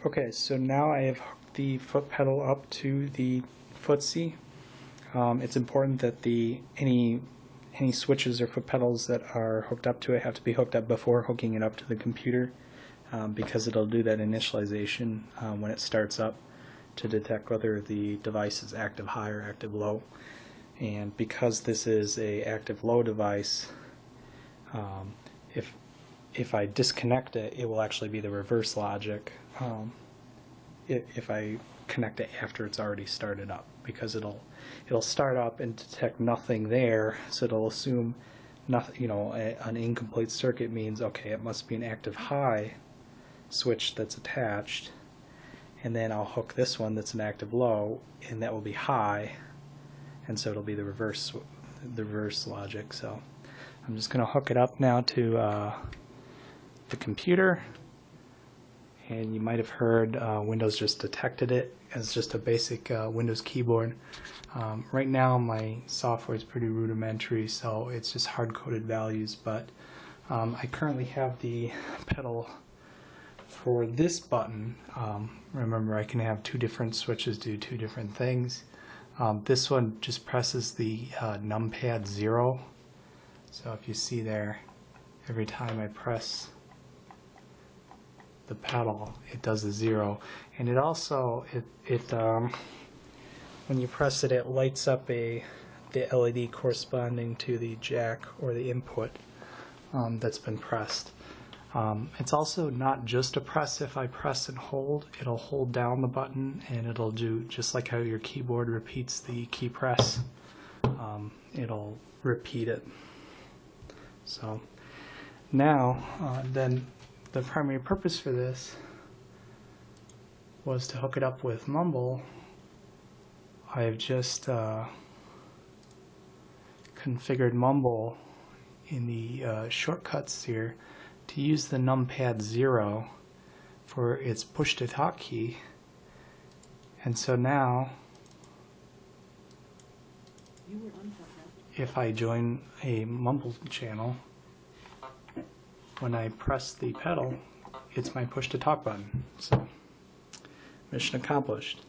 Okay, so now I have hooked the foot pedal up to the Footsy. It's important that any switches or foot pedals that are hooked up to it have to be hooked up before hooking it up to the computer, because it'll do that initialization when it starts up to detect whether the device is active high or active low. And because this is a active low device, if I disconnect it, it will actually be the reverse logic if I connect it after it's already started up, because it'll start up and detect nothing there, so it'll assume nothing. An incomplete circuit means, okay, it must be an active high switch that's attached, and then I'll hook this one that's an active low, and that will be high, and so it'll be the reverse logic. So I'm just going to hook it up now to the computer, and you might have heard Windows just detected it as just a basic Windows keyboard. Right now my software is pretty rudimentary, so it's just hard-coded values, but I currently have the pedal for this button. Remember, I can have two different switches do two different things. This one just presses the numpad 0. So if you see there, every time I press the pedal, it does a 0. And it also, when you press it, it lights up the LED corresponding to the jack or the input that's been pressed. It's also not just a press. If I press and hold, it'll hold down the button, and it'll do just like how your keyboard repeats the key press. It'll repeat it. So now then the primary purpose for this was to hook it up with Mumble. I have just configured Mumble in the shortcuts here to use the numpad 0 for its push to talk key. And so now if I join a Mumble channel, when I press the pedal, it's my push to talk button. So mission accomplished.